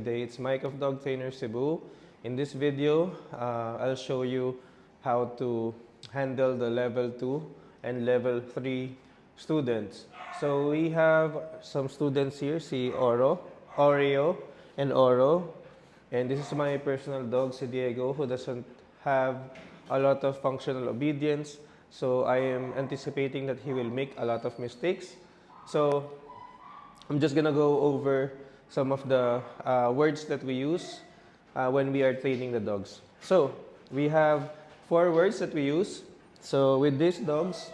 Today, it's Mike of Dog Trainer Cebu. In this video, I'll show you how to handle the level 2 and level 3 students. So we have some students here, si Oreo, and Oro. And this is my personal dog, si Diego, who doesn't have a lot of functional obedience. So I am anticipating that he will make a lot of mistakes. So I'm just gonna go over some of the words that we use when we are training the dogs. So we have 4 words that we use. So with these dogs,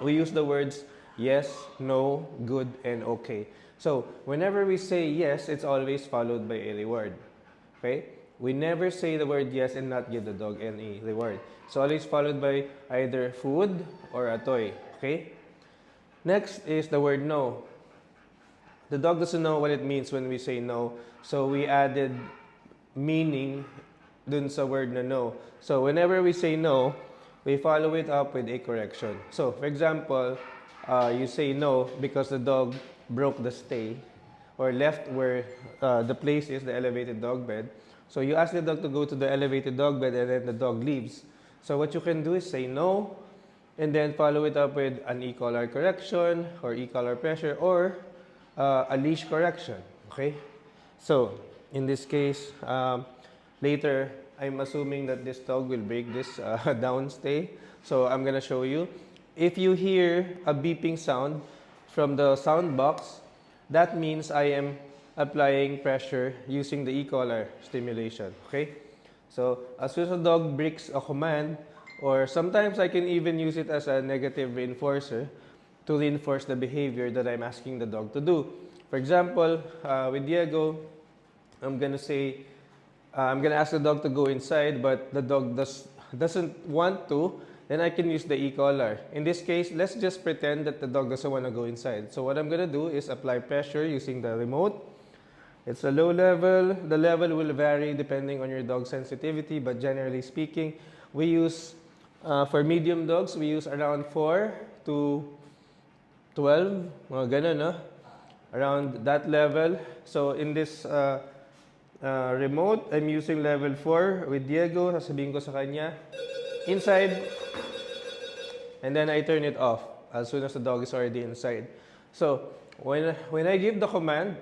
we use the words yes, no, good, and okay. So whenever we say yes, it's always followed by a reward. Okay? We never say the word yes and not give the dog any reward. It's always followed by either food or a toy. Okay? Next is the word no. The dog doesn't know what it means when we say no. So we added meaning dun sa word na no. So whenever we say no, we follow it up with a correction. So for example, you say no because the dog broke the stay or left where the place is, the elevated dog bed. So you ask the dog to go to the elevated dog bed and then the dog leaves. So what you can do is say no and then follow it up with an e-collar correction or e-collar pressure or a leash correction. Okay? So in this case, later I'm assuming that this dog will break this downstay. So I'm gonna show you. If you hear a beeping sound from the sound box, that means I am applying pressure using the e-collar stimulation. Okay? So as soon as a dog breaks a command, or sometimes I can even use it as a negative reinforcer to reinforce the behavior that I'm asking the dog to do. For example, with Diego, I'm gonna say, I'm gonna ask the dog to go inside, but the dog doesn't want to, then I can use the e-collar. In this case, let's just pretend that the dog doesn't want to go inside. So what I'm gonna do is apply pressure using the remote. It's a low level. The level will vary depending on your dog's sensitivity, but generally speaking, we use, for medium dogs, we use around 4 to 12, mga ganun, no? Around that level. So in this remote, I'm using level 4 with Diego. Sasabihin ko sa kanya, inside, and then I turn it off as soon as the dog is already inside. So when I give the command,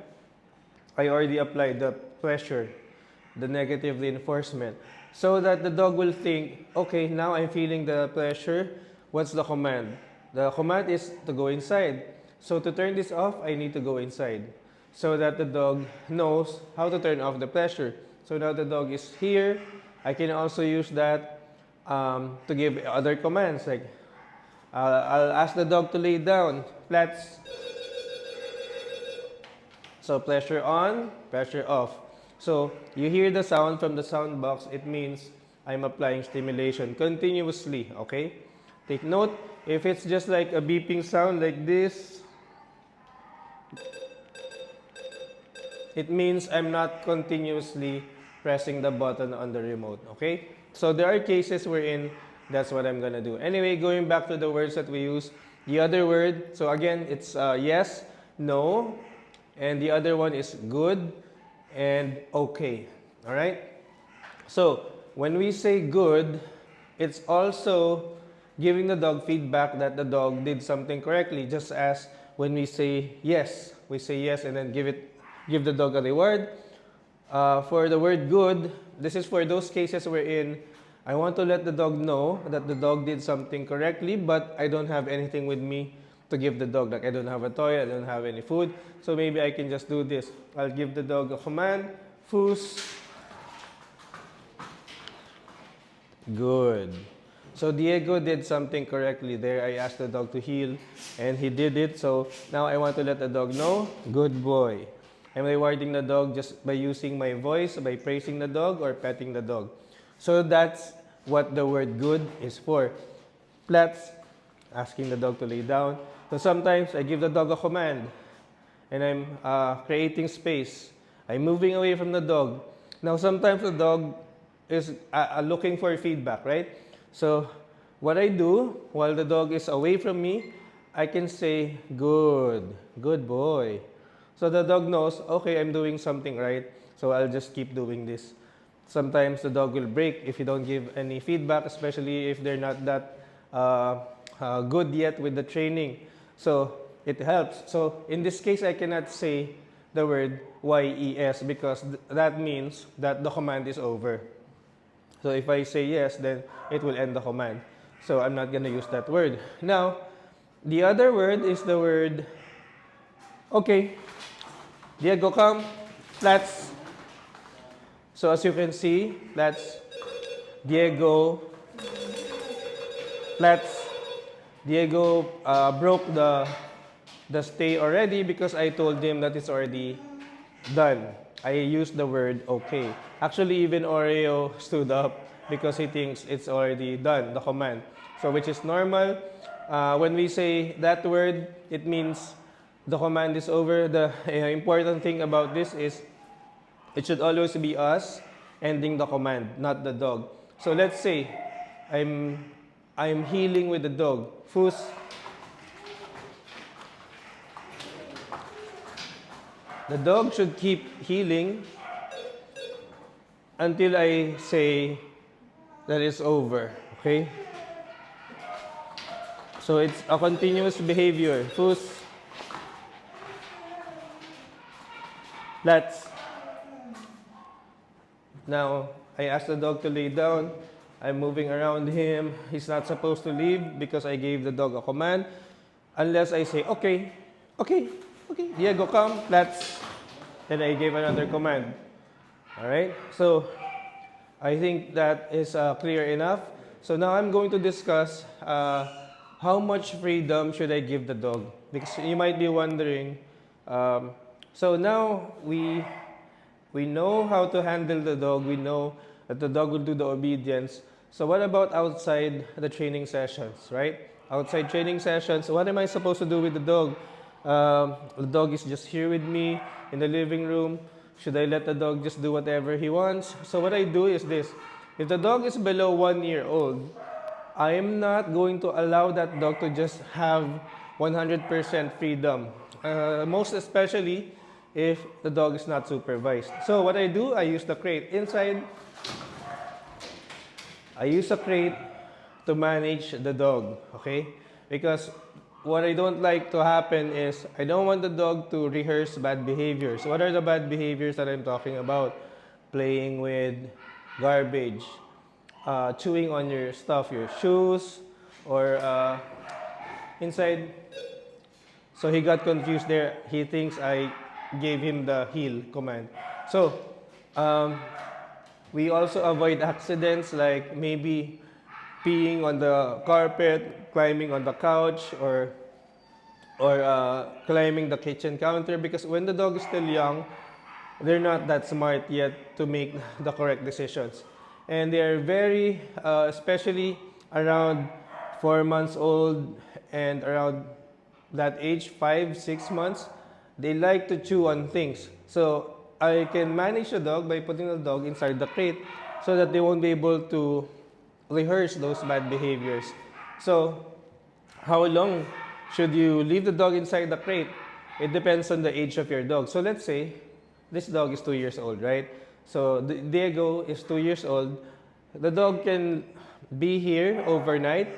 I already applied the pressure, the negative reinforcement, so that the dog will think, okay, now I'm feeling the pressure. What's the command? The command is to go inside. So to turn this off, I need to go inside so that the dog knows how to turn off the pressure. So now the dog is here. I can also use that to give other commands. Like I'll ask the dog to lay down, flats. So pressure on, pressure off. So you hear the sound from the sound box. It means I'm applying stimulation continuously. Okay? Take note, if it's just like a beeping sound like this, it means I'm not continuously pressing the button on the remote. Okay? So there are cases wherein that's what I'm gonna do. Anyway, going back to the words that we use, the other word, so again, it's yes, no, and the other one is good and okay. All right? So when we say good, it's also giving the dog feedback that the dog did something correctly, just as when we say yes and then give the dog a reward. For the word good, this is for those cases wherein I want to let the dog know that the dog did something correctly, but I don't have anything with me to give the dog. Like I don't have a toy, I don't have any food, so maybe I can just do this. I'll give the dog a command, foos. Good. So Diego did something correctly there. I asked the dog to heel and he did it. So now I want to let the dog know, good boy. I'm rewarding the dog just by using my voice, by praising the dog or petting the dog. So that's what the word good is for. Flats, asking the dog to lay down. So sometimes I give the dog a command and I'm creating space. I'm moving away from the dog. Now sometimes the dog is looking for feedback, right? So what I do while the dog is away from me, I can say, good boy. So the dog knows, okay, I'm doing something right. So I'll just keep doing this. Sometimes the dog will break if you don't give any feedback, especially if they're not that good yet with the training. So it helps. So in this case, I cannot say the word yes because that means that the command is over. So if I say yes, then it will end the command. So I'm not going to use that word. Now, the other word is the word, okay, Diego, come. So as you can see, that's Diego. Diego broke the stay already because I told him that it's already done. I used the word okay. Actually, even Oreo stood up because he thinks it's already done, the command. So which is normal. When we say that word, it means the command is over. The important thing about this is it should always be us ending the command, not the dog. So let's say I'm healing with the dog. Fus. The dog should keep healing until I say that it's over. Okay? So it's a continuous behavior. Fus. Now, I ask the dog to lay down. I'm moving around him. He's not supposed to leave because I gave the dog a command. Unless I say, okay, Diego, come, Then I gave another command. Alright? So, I think that is clear enough. So now I'm going to discuss how much freedom should I give the dog? Because you might be wondering, so now we know how to handle the dog. We know that the dog will do the obedience. So what about outside the training sessions, right? Outside training sessions, what am I supposed to do with the dog? The dog is just here with me in the living room. Should I let the dog just do whatever he wants? So what I do is this. If the dog is below 1 year old, I am not going to allow that dog to just have 100% freedom. Most especially if the dog is not supervised. So what I do, I use the crate. Inside, I use a crate to manage the dog, okay? Because what I don't like to happen is I don't want the dog to rehearse bad behaviors. What are the bad behaviors that I'm talking about? Playing with garbage, chewing on your stuff, your shoes, or inside. So he got confused there. He thinks I gave him the heel command. So we also avoid accidents like maybe peeing on the carpet, climbing on the couch, or climbing the kitchen counter, because when the dog is still young, they're not that smart yet to make the correct decisions. And they are very, especially around 4 months old and around that age, 5, 6 months, they like to chew on things. So I can manage the dog by putting the dog inside the crate so that they won't be able to rehearse those bad behaviors. So how long should you leave the dog inside the crate? It depends on the age of your dog. So let's say this dog is 2 years old, right? So Diego is 2 years old. The dog can be here overnight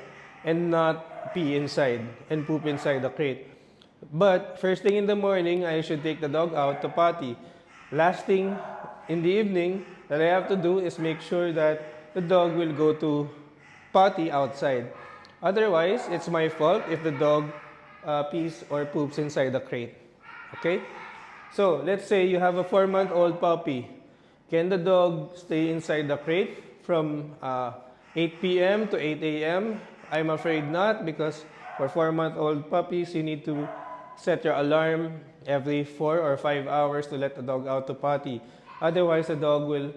and not pee inside and poop inside the crate. But first thing in the morning, I should take the dog out to potty. Last thing in the evening that I have to do is make sure that the dog will go to potty outside. Otherwise, it's my fault if the dog pees or poops inside the crate. Okay? So, let's say you have a 4-month-old puppy. Can the dog stay inside the crate from 8 p.m. to 8 a.m.? I'm afraid not, because for 4-month-old puppies, you need to set your alarm every 4 or 5 hours to let the dog out to potty. Otherwise, the dog will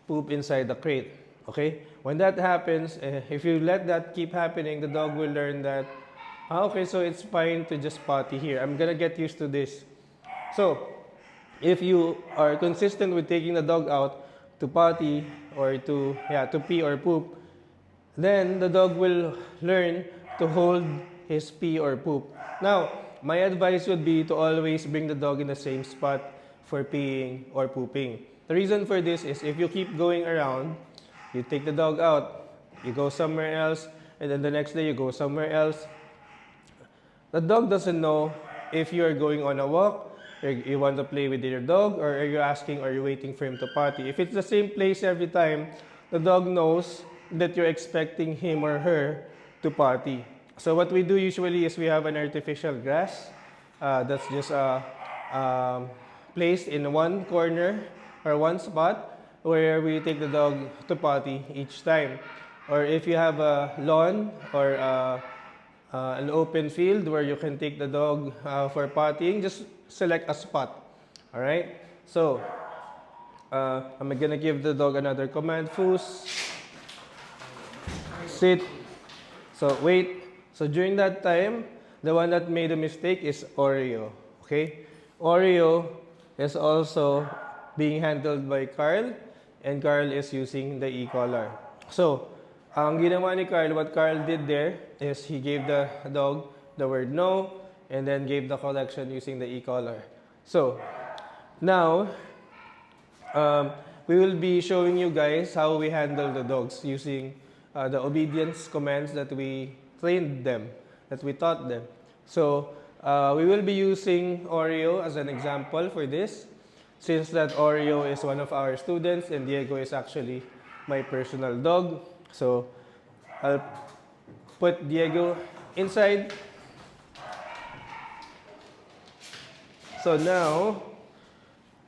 poop inside the crate. Okay? When that happens, if you let that keep happening, the dog will learn that, okay, so it's fine to just potty here. I'm gonna get used to this. So, if you are consistent with taking the dog out to potty or to pee or poop, then the dog will learn to hold his pee or poop. Now, my advice would be to always bring the dog in the same spot for peeing or pooping. The reason for this is if you keep going around, you take the dog out, you go somewhere else, and then the next day you go somewhere else. The dog doesn't know if you are going on a walk, or you want to play with your dog, or are you asking or are you waiting for him to potty. If it's the same place every time, the dog knows that you're expecting him or her to potty. So what we do usually is we have an artificial grass that's just placed in one corner or one spot where we take the dog to potty each time. Or if you have a lawn or an open field where you can take the dog for pottying, just select a spot. All right? So, I'm gonna give the dog another command. Foos, sit. So, wait. So, during that time, the one that made a mistake is Oreo. Okay? Oreo is also being handled by Carl, and Carl is using the e-collar. So, ang ginawa ni Carl, what Carl did there is he gave the dog the word no, and then gave the collection using the e-collar. So, now, we will be showing you guys how we handle the dogs using the obedience commands that we trained them, that we taught them. So, we will be using Oreo as an example for this, since that Oreo is one of our students and Diego is actually my personal dog. So, I'll put Diego inside. So now,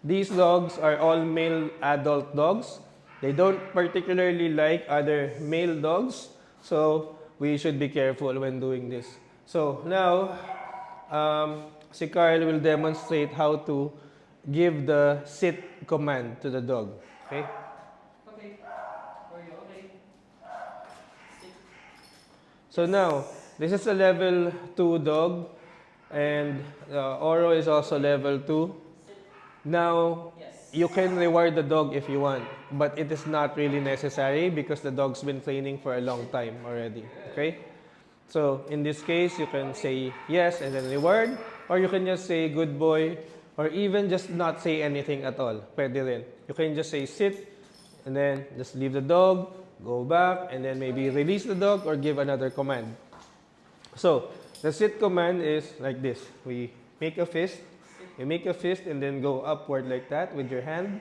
these dogs are all male adult dogs. They don't particularly like other male dogs, so we should be careful when doing this. So now, si Carl will demonstrate how to give the sit command to the dog. Okay? Okay. Okay. Sit. So now, this is a level 2 dog, and Oro is also level 2. Now, Yes. you can reward the dog if you want, but it is not really necessary because the dog's been training for a long time already. Okay? So, in this case, you can say yes and then reward, or you can just say good boy, or even just not say anything at all. Pwede rin. You can just say sit, and then just leave the dog, go back, and then maybe release the dog or give another command. So, the sit command is like this. We make a fist. You make a fist and then go upward like that with your hand.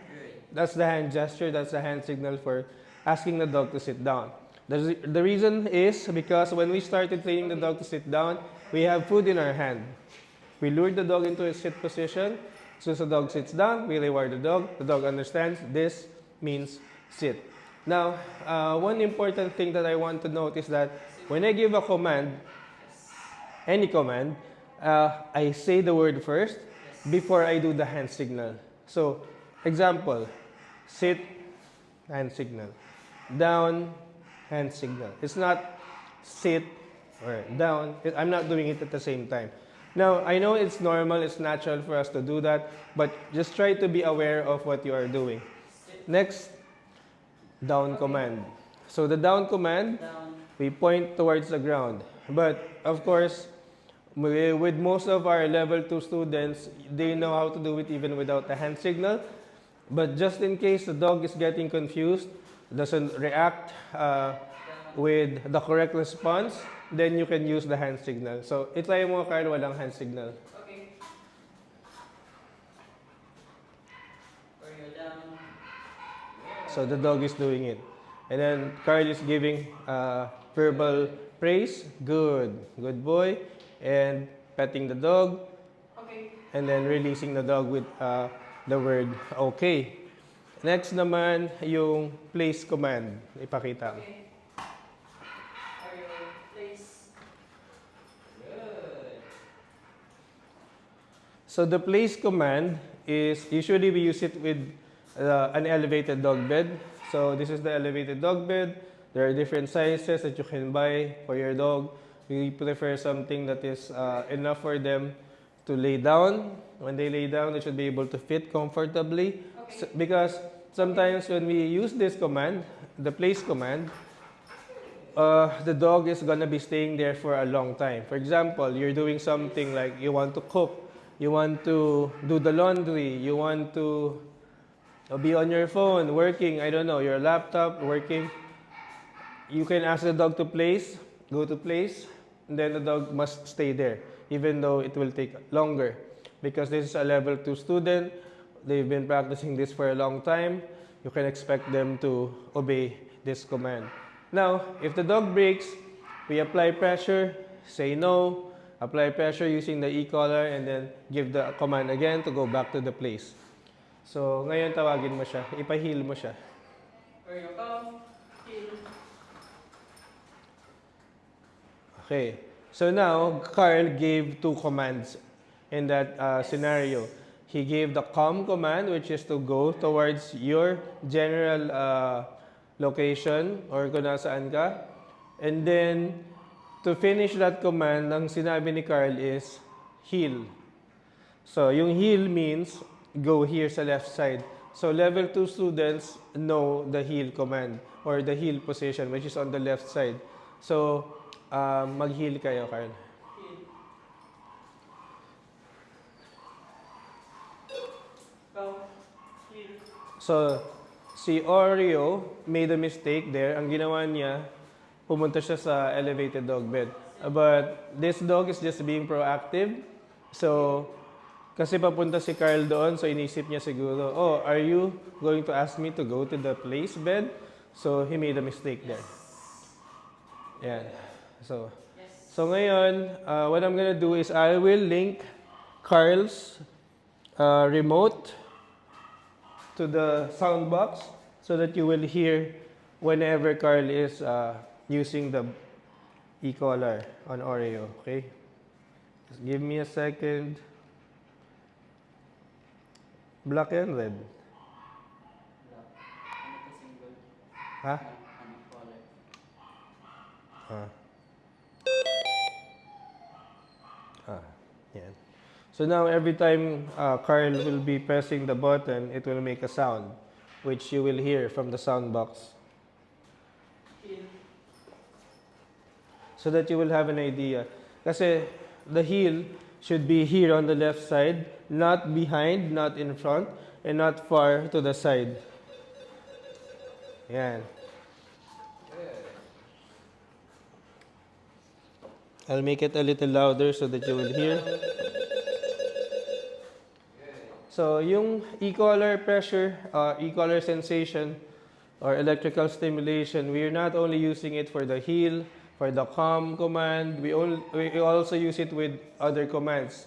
That's the hand gesture. That's the hand signal for asking the dog to sit down. The reason is because when we started training the dog to sit down, we have food in our hand. We lured the dog into a sit position. So as the dog sits down, we reward the dog. The dog understands this means sit. Now, one important thing that I want to note is that when I give a command, any command, I say the word first before I do the hand signal. So, example, sit, hand signal. Down, hand signal. It's not sit or down. I'm not doing it at the same time. Now, I know it's normal, it's natural for us to do that, but just try to be aware of what you are doing. Next, down command. So the down command, we point towards the ground. But of course, with most of our level 2 students, they know how to do it even without the hand signal. But just in case the dog is getting confused, doesn't react with the correct response, then you can use the hand signal. So, itry mo, Carl, walang hand signal. Okay. Oreo down. So, the dog is doing it. And then, Carl is giving verbal praise. Good. Good boy. And petting the dog. Okay. And then, releasing the dog with the word okay. Next naman, yung place command. Ipakita. Okay. Oreo, place. Good. So the place command is usually we use it with an elevated dog bed. So this is the elevated dog bed. There are different sizes that you can buy for your dog. We prefer something that is enough for them to lay down. When they lay down, they should be able to fit comfortably. Okay. Because sometimes when we use this command, the place command, the dog is gonna be staying there for a long time. For example, you're doing something like you want to cook, you want to do the laundry, you want to Or be on your phone, working, I don't know, your laptop, working. You can ask the dog to place, go to place, and then the dog must stay there, even though it will take longer. Because this is a level 2 student, they've been practicing this for a long time, you can expect them to obey this command. Now, if the dog breaks, we apply pressure, say no, apply pressure using the e-collar, and then give the command again to go back to the place. So, ngayon tawagin mo siya, ipa-heal mo siya. Oreo, come. Heel. Okay. So now, Carl gave two commands in that scenario. He gave the calm command, which is to go towards your general location or kung nasaan ka. And then, to finish that command, ang sinabi ni Carl is heal. So, yung heal means go here sa left side. So, level 2 students know the heal command or the heal position, which is on the left side. So, mag-heal kayo, Carl. Heel. Come. Heel. So, si Oreo made a mistake there. Ang ginawa niya, pumunta siya sa elevated dog bed. But this dog is just being proactive. So, kasi papunta si Carl doon, so inisip niya siguro, oh, are you going to ask me to go to the place bed? So, he made a mistake there. Yan. So, Yes. so ngayon, what I'm gonna do is I will link Carl's remote to the sound box so that you will hear whenever Carl is using the e-collar on Oreo, okay? Just give me a second. Black and red. Black. Ano to single? Ha? Ano color? Ah. Yan. So now every time Carl will be pressing the button, it will make a sound, which you will hear from the sound box. Heel. So that you will have an idea. Kasi the heel should be here on the left side, not behind, not in front, and not far to the side. Yan. I'll make it a little louder so that you will hear. So, yung e-collar pressure, e-collar sensation, or electrical stimulation, we are not only using it for the heal, for the calm command, we also use it with other commands.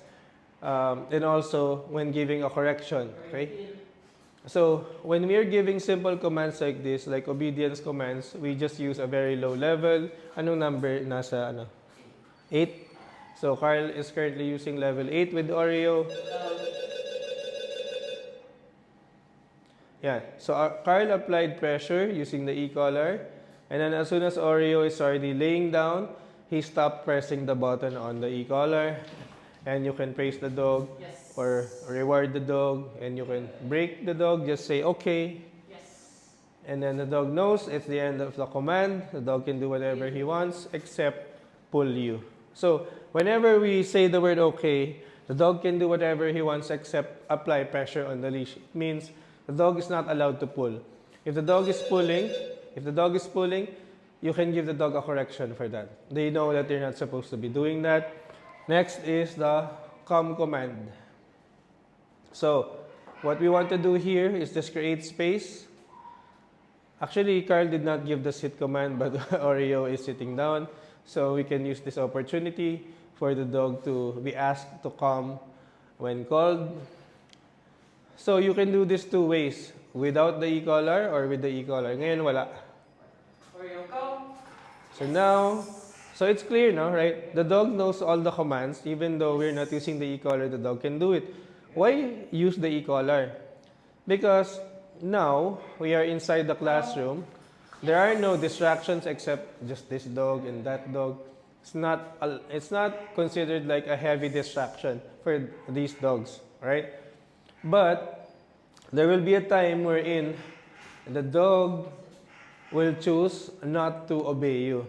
And also when giving a correction, okay? Heel. So, when we are giving simple commands like this, like obedience commands, we just use a very low level. Anong number? Nasa 8. So, Carl is currently using level 8 with Oreo. Yeah. So, Carl applied pressure using the e-collar. And then as soon as Oreo is already laying down, he stopped pressing the button on the e-collar. And you can praise the dog Yes. or reward the dog. And you can break the dog, just say, okay. Yes. And then the dog knows it's the end of the command. The dog can do whatever he wants except pull you. So whenever we say the word okay, the dog can do whatever he wants except apply pressure on the leash. It means the dog is not allowed to pull. If the dog is pulling, you can give the dog a correction for that. They know that they're not supposed to be doing that. Next is the calm command. So what we want to do here is just create space. Actually, Carl did not give the sit command, but Oreo is sitting down. So we can use this opportunity for the dog to be asked to calm when called. So you can do this two ways, without the e-collar or with the e-collar. Ngayon, wala. Oreo, come. So now, so it's clear now, right? The dog knows all the commands. Even though we're not using the e-collar, the dog can do it. Why use the e-collar? Because now, we are inside the classroom. There are no distractions except just this dog and that dog. It's not considered like a heavy distraction for these dogs, right? But there will be a time wherein the dog will choose not to obey you.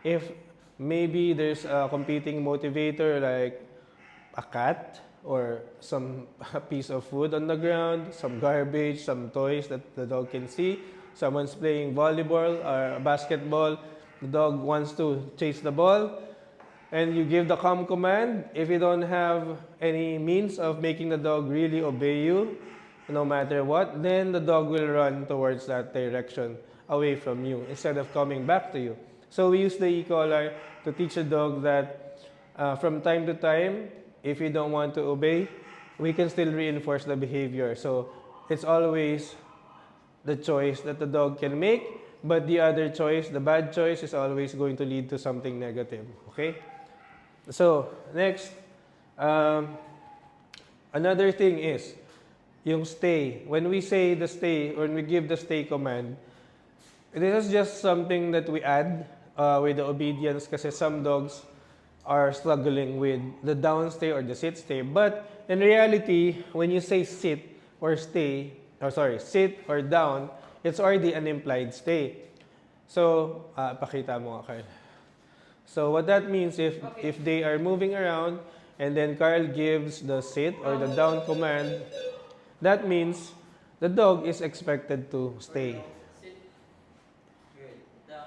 If maybe there's a competing motivator like a cat or some piece of food on the ground, some garbage, some toys that the dog can see. Someone's playing volleyball or basketball. The dog wants to chase the ball, and you give the calm command. If you don't have any means of making the dog really obey you, no matter what, then the dog will run towards that direction away from you instead of coming back to you. So we use the e-collar to teach a dog that from time to time, if you don't want to obey, we can still reinforce the behavior. So it's always the choice that the dog can make, but the other choice, the bad choice, is always going to lead to something negative. Okay? So, next, another thing is yung stay. When we say the stay, when we give the stay command, this is just something that we add with the obedience kasi some dogs are struggling with the down stay or the sit stay. But in reality, when you say sit or stay, or sorry, sit or down, it's already an implied stay. So, pakita mo nga, Carl. So what that means, if they are moving around and then Carl gives the sit or the down command, that means the dog is expected to stay. Sit. Good. Down.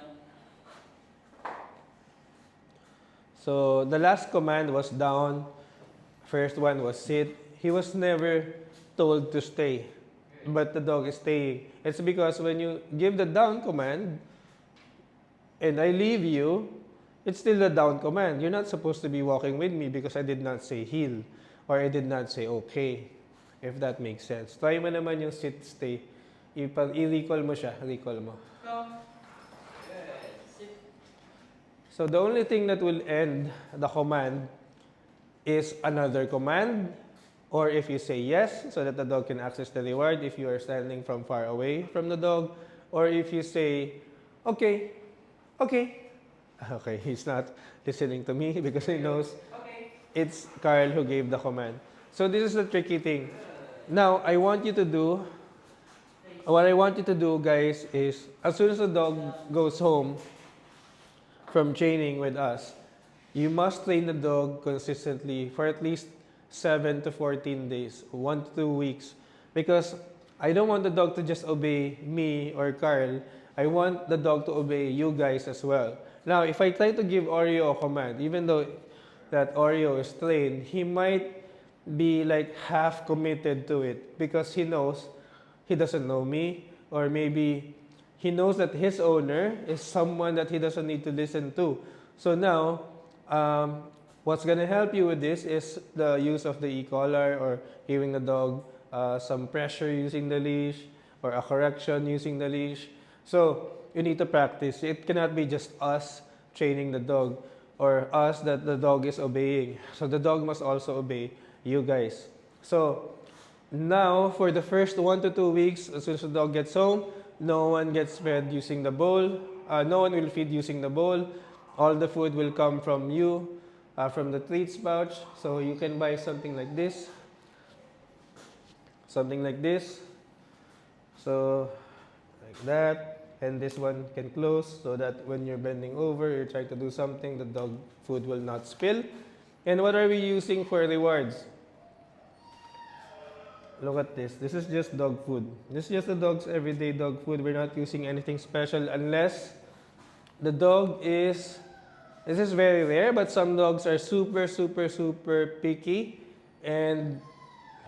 So the last command was down, first one was sit. He was never told to stay, but the dog is staying. It's because when you give the down command and I leave you, it's still the down command. You're not supposed to be walking with me because I did not say heel or I did not say okay, if that makes sense. Try mo naman yung sit, stay. I-recall mo siya. Recall mo. Come. Good. Sit. So the only thing that will end the command is another command, or if you say yes, so that the dog can access the reward if you are standing from far away from the dog, or if you say, okay, okay. Okay, he's not listening to me because he knows Okay. it's Carl who gave the command. So this is the tricky thing. Now, I want you to do, what I want you to do, guys, is as soon as the dog goes home from training with us, you must train the dog consistently for at least 7 to 14 days, 1 to 2 weeks. Because I don't want the dog to just obey me or Carl. I want the dog to obey you guys as well. Now, if I try to give Oreo a command, even though that Oreo is trained, he might be like half committed to it because he knows he doesn't know me, or maybe he knows that his owner is someone that he doesn't need to listen to. So now, what's going to help you with this is the use of the e-collar or giving the dog some pressure using the leash or a correction using the leash. So you need to practice. It cannot be just us training the dog or us that the dog is obeying. So the dog must also obey you guys. So now for the first 1 to 2 weeks, as soon as the dog gets home, no one gets fed using the bowl. No one will feed using the bowl. All the food will come from you, from the treats pouch. So you can buy something like this. Something like this. So like that. And this one can close so that when you're bending over, you're trying to do something, the dog food will not spill. And what are we using for rewards? Look at this. This is just dog food. This is just the dog's everyday dog food. We're not using anything special unless the dog is, this is very rare, but some dogs are super, super, super picky. And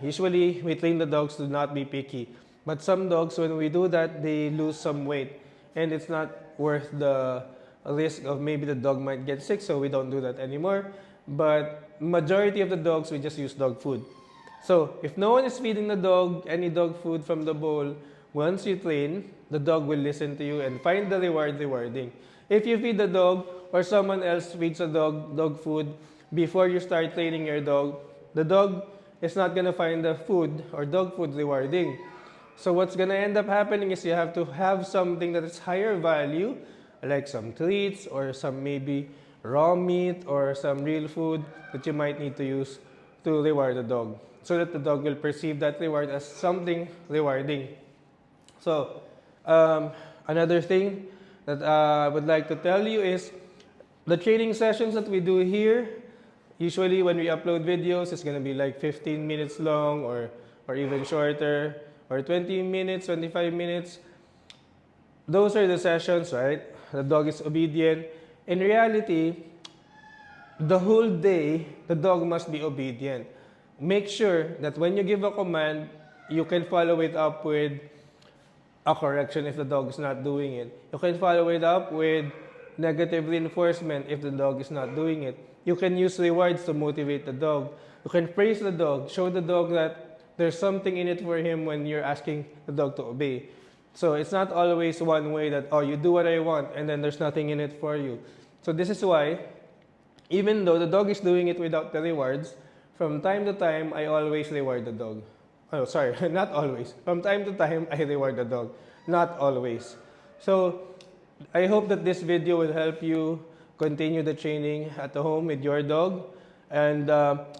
usually we train the dogs to not be picky. But some dogs, when we do that, they lose some weight. And it's not worth the risk of maybe the dog might get sick, so we don't do that anymore. But majority of the dogs, we just use dog food. So if no one is feeding the dog any dog food from the bowl, once you train, the dog will listen to you and find the reward rewarding. If you feed the dog or someone else feeds a dog food before you start training your dog, the dog is not going to find the food or dog food rewarding. So what's going to end up happening is you have to have something that is higher value, like some treats or some maybe raw meat or some real food that you might need to use to reward the dog, so that the dog will perceive that reward as something rewarding. So another thing that I would like to tell you is the training sessions that we do here, Usually when we upload videos, it's gonna be like 15 minutes long or even shorter, or 20 minutes, 25 minutes. Those are the sessions, right? The dog is obedient. In reality, the whole day, the dog must be obedient. Make sure that when you give a command, you can follow it up with a correction if the dog is not doing it. You can follow it up with negative reinforcement if the dog is not doing it. You can use rewards to motivate the dog. You can praise the dog, show the dog that there's something in it for him when you're asking the dog to obey. So it's not always one way that, oh, you do what I want and then there's nothing in it for you. So this is why, even though the dog is doing it without the rewards, from time to time, I always reward the dog. Oh, sorry, not always. From time to time, I reward the dog. Not always. So, I hope that this video will help you continue the training at home with your dog. And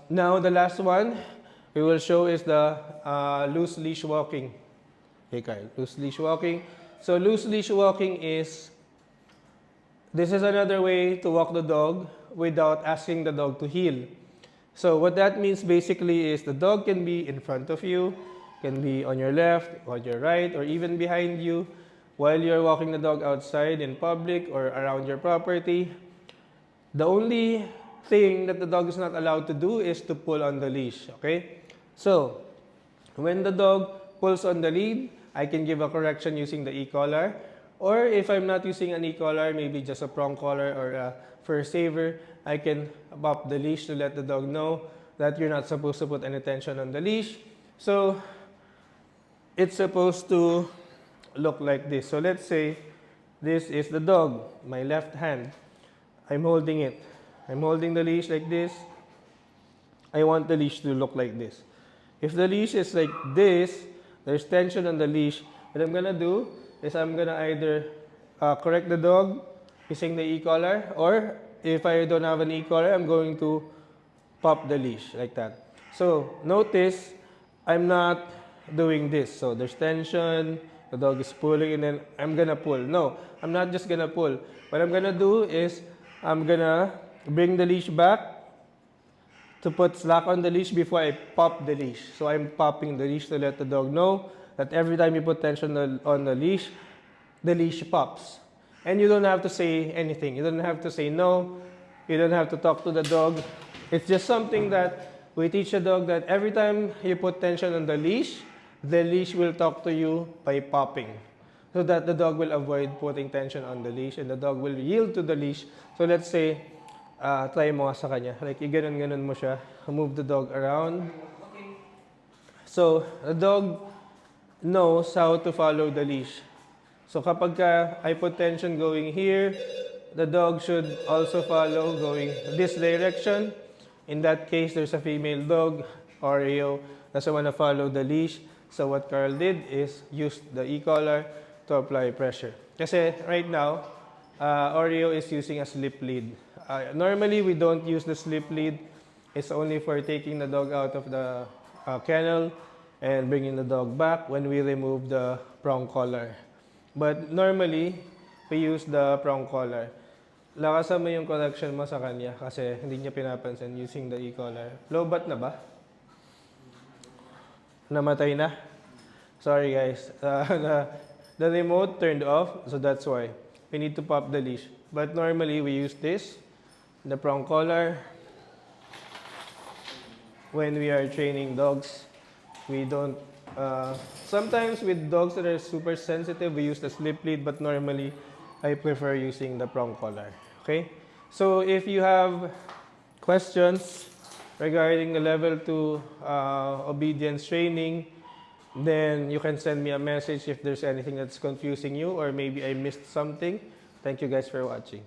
now the last one we will show is the loose leash walking. Okay, Kyle, loose leash walking. So, loose leash walking this is another way to walk the dog without asking the dog to heel. So what that means basically is the dog can be in front of you, can be on your left, on your right, or even behind you while you're walking the dog outside in public or around your property. The only thing that the dog is not allowed to do is to pull on the leash, okay? So when the dog pulls on the lead, I can give a correction using the e-collar. Or if I'm not using an e-collar, maybe just a prong collar or a fur saver, I can pop the leash to let the dog know that you're not supposed to put any tension on the leash. So it's supposed to look like this. So let's say this is the dog, my left hand. I'm holding it. I'm holding the leash like this. I want the leash to look like this. If the leash is like this, there's tension on the leash. What I'm gonna do is I'm gonna either correct the dog using the e-collar, or if I don't have an e-collar, I'm going to pop the leash like that. So notice I'm not doing this. So there's tension, the dog is pulling, and then I'm gonna pull. No, I'm not just gonna pull. What I'm gonna do is I'm gonna bring the leash back to put slack on the leash before I pop the leash. So I'm popping the leash to let the dog know that every time you put tension on the leash pops. And you don't have to say anything. You don't have to say no. You don't have to talk to the dog. It's just something that we teach the dog that every time you put tension on the leash will talk to you by popping. So that the dog will avoid putting tension on the leash and the dog will yield to the leash. So let's say, try mo sa kanya. Like, i-ganon-ganon mo siya. Move the dog around. So, the dog knows how to follow the leash. So, kapag I put tension going here, the dog should also follow going this direction. In that case, there's a female dog, Oreo, doesn't want to follow the leash. So, what Carl did is use the e-collar to apply pressure. Kasi right now, Oreo is using a slip lead. Normally, we don't use the slip lead. It's only for taking the dog out of the kennel and bringing the dog back when we remove the prong collar. But normally, we use the prong collar. Lakasan mo yung correction mo sa kanya kasi hindi niya pinapansin using the e-collar. Lowbat na ba? Namatay na? Sorry guys. The remote turned off, so that's why. We need to pop the leash. But normally, we use this, the prong collar. When we are training dogs, we don't... sometimes with dogs that are super sensitive, we use the slip lead, but normally, I prefer using the prong collar. Okay? So, if you have questions regarding the level 2 obedience training, then you can send me a message if there's anything that's confusing you or maybe I missed something. Thank you guys for watching.